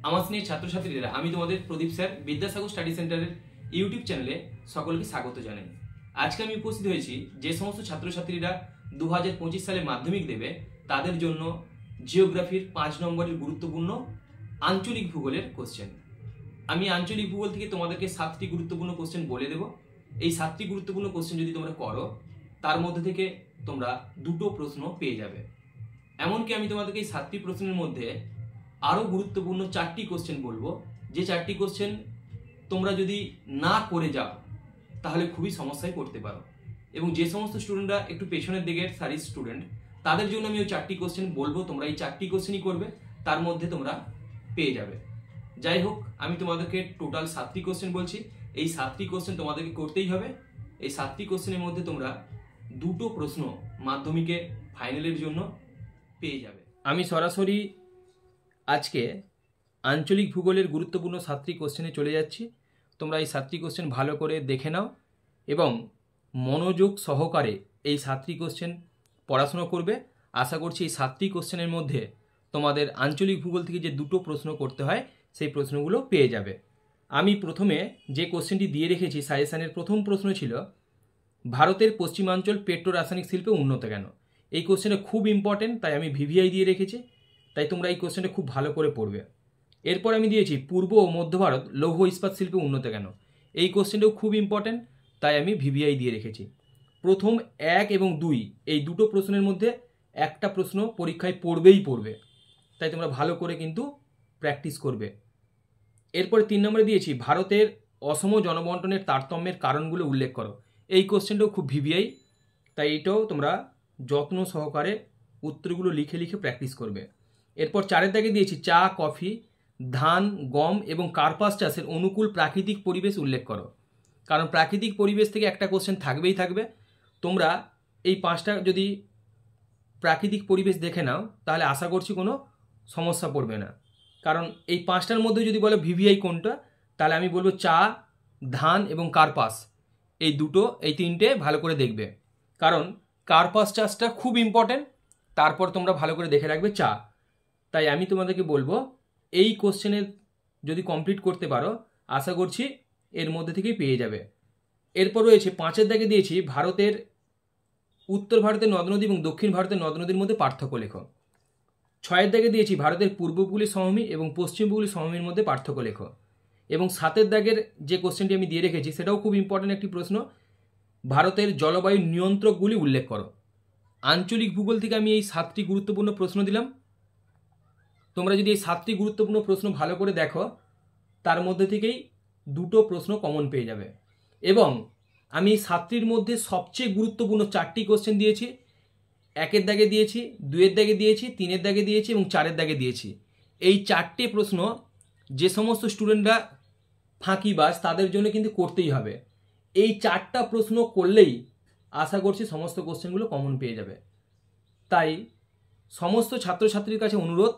আমার স্নেহ ছাত্রছাত্রীরা, আমি তোমাদের প্রদীপ স্যার বিদ্যাসাগর স্টাডি সেন্টারের ইউটিউব চ্যানেলে সকলকে স্বাগত জানাই। আজকে আমি উপস্থিত হয়েছি যে সমস্ত ছাত্রছাত্রীরা 2025 সালে মাধ্যমিক দেবে তাদের জন্য জিওগ্রাফির 5 নম্বরের গুরুত্বপূর্ণ আঞ্চলিক ভূগোলের কোশ্চেন। আমি আঞ্চলিক ভূগোল থেকে তোমাদেরকে 7টি গুরুত্বপূর্ণ কোশ্চেন বলে দেব। এই 7টি গুরুত্বপূর্ণ কোশ্চেন যদি তোমরা করো, তার মধ্যে থেকে তোমরা 2টো প্রশ্ন পেয়ে যাবে। এমনকি আমি তোমাদেরকে এই 7টি প্রশ্নের মধ্যে আরও গুরুত্বপূর্ণ 4টি কোশ্চেন বলবো, যে 4টি কোশ্চেন তোমরা যদি না করে যাও তাহলে খুবই সমস্যায় পড়তে পারো। এবং যে সমস্ত স্টুডেন্টরা একটু পেছনের দিকের সারির স্টুডেন্ট, তাদের জন্য আমি ওই 4টি কোশ্চেন বলবো, তোমরা এই 4টি কোশ্চেনই করবে, তার মধ্যে তোমরা পেয়ে যাবে। যাই হোক, আমি তোমাদেরকে টোটাল 7টি কোশ্চেন বলছি। এই 7টি কোশ্চেন তোমাদেরকে করতেই হবে। এই 7টি কোশ্চেনের মধ্যে তোমরা 2টো প্রশ্ন মাধ্যমিকে ফাইনালের জন্য পেয়ে যাবে। আমি সরাসরি আজকে আঞ্চলিক ভূগোলের গুরুত্বপূর্ণ 7টি কোশ্চেনে চলে যাচ্ছি। তোমরা এই 7টি কোশ্চেন ভালো করে দেখে নাও এবং মনোযোগ সহকারে এই 7টি কোশ্চেন পড়াশোনা করবে। আশা করছি এই 7টি কোশ্চেনের মধ্যে তোমাদের আঞ্চলিক ভূগোল থেকে যে 2টো প্রশ্ন করতে হয় সেই প্রশ্নগুলো পেয়ে যাবে। আমি প্রথমে যে কোশ্চেনটি দিয়ে রেখেছি, সাজেশনের প্রথম প্রশ্ন ছিল ভারতের পশ্চিমাঞ্চল পেট্রো রাসায়নিক শিল্পে উন্নত কেন। এই কোশ্চেনটা খুব ইম্পর্টেন্ট, তাই আমি ভিভিআই দিয়ে রেখেছি, তাই তোমরা এই কোশ্চেনটা খুব ভালো করে পড়বে। এরপর আমি দিয়েছি পূর্ব ও মধ্য ভারত লৌহ ইস্পাত শিল্পে উন্নত কেন। এই কোশ্চেনটাও খুব ইম্পর্টেন্ট, তাই আমি ভিভিআই দিয়ে রেখেছি। প্রথম 1 এবং 2 এই 2টো প্রশ্নের মধ্যে একটা প্রশ্ন পরীক্ষায় পড়বে, তাই তোমরা ভালো করে কিন্তু প্র্যাকটিস করবে। এরপরে 3 নম্বরে দিয়েছি ভারতের অসম জনবন্টনের তারতম্যের কারণগুলো উল্লেখ করো। এই কোশ্চেনটাও খুব ভিভিআই, তাই এটাও তোমরা যত্ন সহকারে উত্তরগুলো লিখে লিখে প্র্যাকটিস করবে। এরপর 4 দাগে দিয়েছি চা, কফি, ধান, গম এবং কার্পাস চাষের অনুকূল প্রাকৃতিক পরিবেশ উল্লেখ করো। কারণ প্রাকৃতিক পরিবেশ থেকে একটা কোশ্চেন থাকবেই থাকবে। তোমরা এই 5টা যদি প্রাকৃতিক পরিবেশ দেখে নাও তাহলে আশা করছি কোনো সমস্যা পড়বে না। কারণ এই 5টার মধ্যে যদি বলো ভিভিআই কোনটা, তাহলে আমি বলবো চা, ধান এবং কার্পাস, এই 3টে ভালো করে দেখবে। কারণ কার্পাস চাষটা খুব ইম্পর্টেন্ট, তারপর তোমরা ভালো করে দেখে রাখবে চা। তাই আমি তোমাদেরকে বলবো এই কোশ্চেনের যদি কমপ্লিট করতে পারো, আশা করছি এর মধ্যে থেকেই পেয়ে যাবে। এরপর রয়েছে 5 দাগে দিয়েছি ভারতের উত্তর ভারতের নদ নদী এবং দক্ষিণ ভারতের নদ নদীর মধ্যে পার্থক্য লেখো। 6 দাগে দিয়েছি ভারতের পূর্ব উপকূলীয় সমভূমি এবং পশ্চিম উপকূলীয় সমভূমির মধ্যে পার্থক্য লেখো। এবং 7 দাগের যে কোশ্চেনটি আমি দিয়ে রেখেছি সেটাও খুব ইম্পর্টেন্ট একটি প্রশ্ন, ভারতের জলবায়ু নিয়ন্ত্রকগুলি উল্লেখ করো। আঞ্চলিক ভূগোল থেকে আমি এই 7টি গুরুত্বপূর্ণ প্রশ্ন দিলাম। তোমরা যদি এই 7টি গুরুত্বপূর্ণ প্রশ্ন ভালো করে দেখো, তার মধ্যে থেকেই 2টো প্রশ্ন কমন পেয়ে যাবে। এবং আমি এই 7টির মধ্যে সবচেয়ে গুরুত্বপূর্ণ 4টি কোশ্চেন দিয়েছি। 1 দাগে দিয়েছি, 2 দাগে দিয়েছি, 3 দাগে দিয়েছি এবং 4 দাগে দিয়েছি। এই 4টে প্রশ্ন যে সমস্ত স্টুডেন্টরা ফাঁকিবাজ তাদের জন্য কিন্তু করতেই হবে। এই 4টা প্রশ্ন করলেই আশা করছি সমস্ত কোশ্চেনগুলো কমন পেয়ে যাবে। তাই সমস্ত ছাত্রছাত্রীর কাছে অনুরোধ,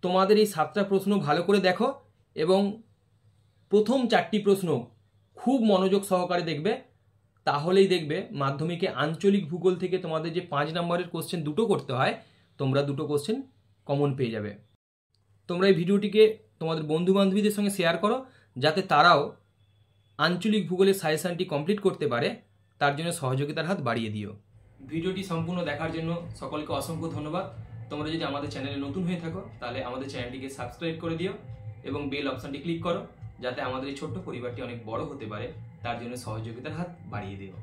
তোমাদের এই 7টা প্রশ্ন ভালো করে দেখো এবং প্রথম 4টি প্রশ্ন খুব মনোযোগ সহকারে দেখবে, তাহলেই দেখবে মাধ্যমিকে আঞ্চলিক ভূগোল থেকে তোমাদের যে 5 নম্বরের কোশ্চেন 2টো করতে হয়, তোমরা 2টো কোশ্চেন কমন পেয়ে যাবে। তোমরা এই ভিডিওটিকে তোমাদের বন্ধু বান্ধবীদের সঙ্গে শেয়ার করো, যাতে তারাও আঞ্চলিক ভূগোলের সাজেশনটি কমপ্লিট করতে পারে, তার জন্য সহযোগিতার হাত বাড়িয়ে দিও। ভিডিওটি সম্পূর্ণ দেখার জন্য সকলকে অসংখ্য ধন্যবাদ। তোমরা যদি আমাদের চ্যানেলে নতুন হয়ে থাকো তাহলে আমাদের চ্যানেলটিকে সাবস্ক্রাইব করে দিও এবং বেল অপশনটি ক্লিক করো, যাতে আমাদের এই ছোট্ট পরিবারটি অনেক বড় হতে পারে, তার জন্য সহযোগিতার হাত বাড়িয়ে দিও।